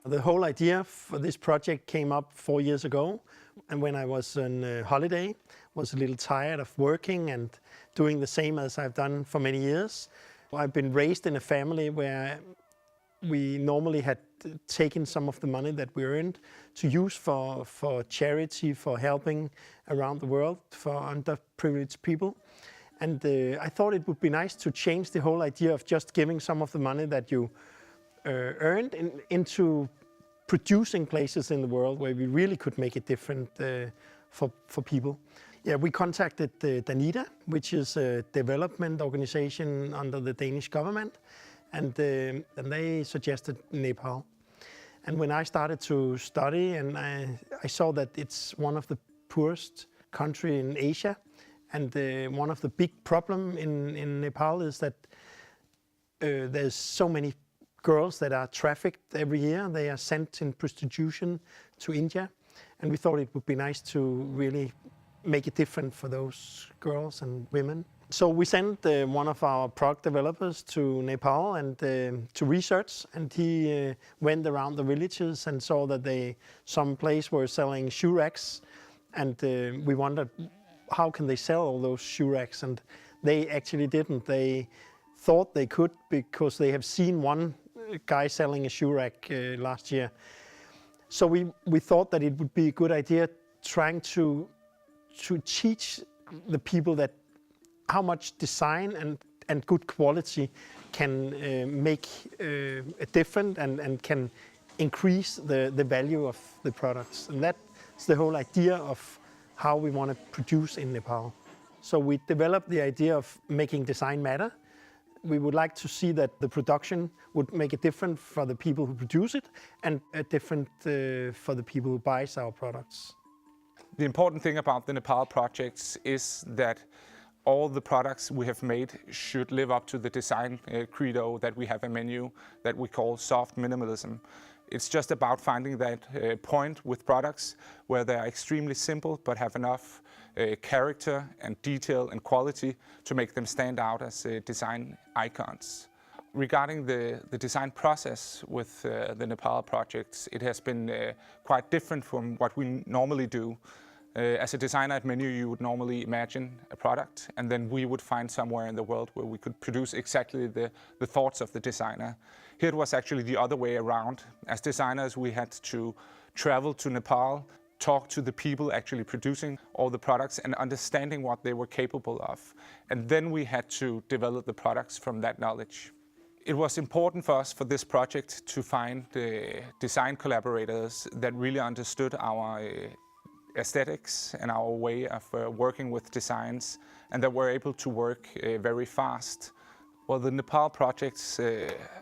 The whole idea for this project came up 4 years ago, and when I was on holiday, was a little tired of working and doing the same as I've done for many years. I've been raised in a family where we normally had taken some of the money that we earned to use for charity, for helping around the world, for underprivileged people. And I thought it would be nice to change the whole idea of just giving some of the money that you earned into producing places in the world where we really could make it different for people. Yeah, we contacted Danida, which is a development organization under the Danish government, and they suggested Nepal. And when I started to study, and I saw that it's one of the poorest country in Asia, and one of the big problem in Nepal is that there's so many girls that are trafficked every year. They are sent in prostitution to India, and we thought it would be nice to really make it different for those girls and women. So we sent one of our product developers to Nepal and to research, and he went around the villages and saw that some place were selling shoe racks, and we wondered how can they sell all those shoe racks, and they actually didn't. They thought they could because they have seen one guy selling a shoe rack last year. So we thought that it would be a good idea trying to teach the people that how much design and good quality can make a difference and can increase the value of the products. And that's the whole idea of how we want to produce in Nepal. So we developed the idea of making design matter. We would like to see that the production would make it different for the people who produce it and different for the people who buy our products. The important thing about the Nepal projects is that all the products we have made should live up to the design credo that we have a menu that we call soft minimalism. It's just about finding that point with products where they are extremely simple but have enough character and detail and quality to make them stand out as design icons. Regarding the design process with the Nepal projects, it has been quite different from what we normally do. As a designer at Menu, you would normally imagine a product, and then we would find somewhere in the world where we could produce exactly the thoughts of the designer. Here it was actually the other way around. As designers, we had to travel to Nepal, talk to the people actually producing all the products and understanding what they were capable of. And then we had to develop the products from that knowledge. It was important for us for this project to find the design collaborators that really understood our aesthetics and our way of working with designs, and that were able to work very fast. Well, the Nepal projects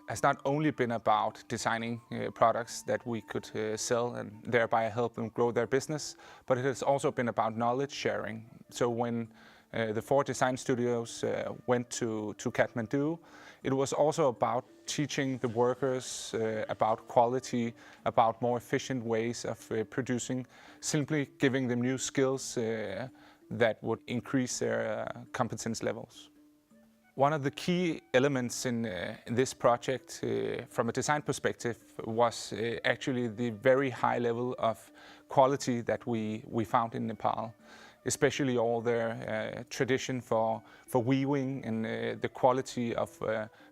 has not only been about designing products that we could sell and thereby help them grow their business, but it has also been about knowledge sharing. So when the 4 design studios went to Kathmandu, it was also about teaching the workers about quality, about more efficient ways of producing, simply giving them new skills that would increase their competence levels. One of the key elements in this project from a design perspective was actually the very high level of quality that we found in Nepal, especially all their tradition for weaving and the quality of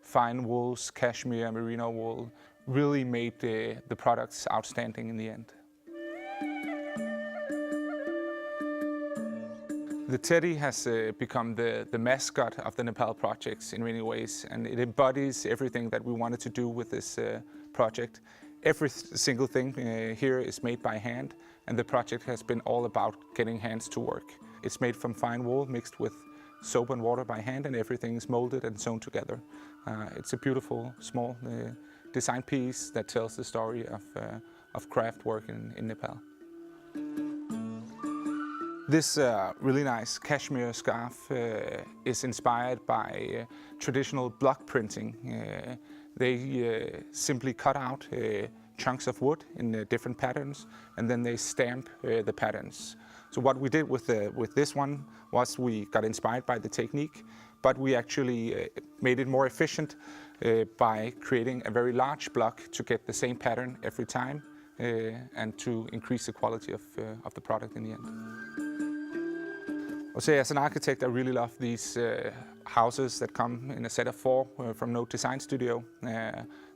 fine wools, cashmere, merino wool, really made the products outstanding in the end. The teddy has become the mascot of the Nepal projects in many ways, and it embodies everything that we wanted to do with this project. Every single thing here is made by hand, and the project has been all about getting hands to work. It's made from fine wool mixed with soap and water by hand, and everything is molded and sewn together. It's a beautiful, small design piece that tells the story of craft work in Nepal. This really nice cashmere scarf is inspired by traditional block printing. They simply cut out chunks of wood in different patterns, and then they stamp the patterns. So what we did with this one was we got inspired by the technique, but we actually made it more efficient by creating a very large block to get the same pattern every time and to increase the quality of the product in the end. I'll say as an architect, I really love these houses that come in a set of 4 from Node Design Studio.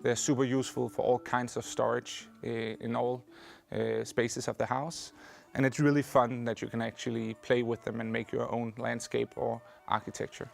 They're super useful for all kinds of storage in all spaces of the house. And it's really fun that you can actually play with them and make your own landscape or architecture.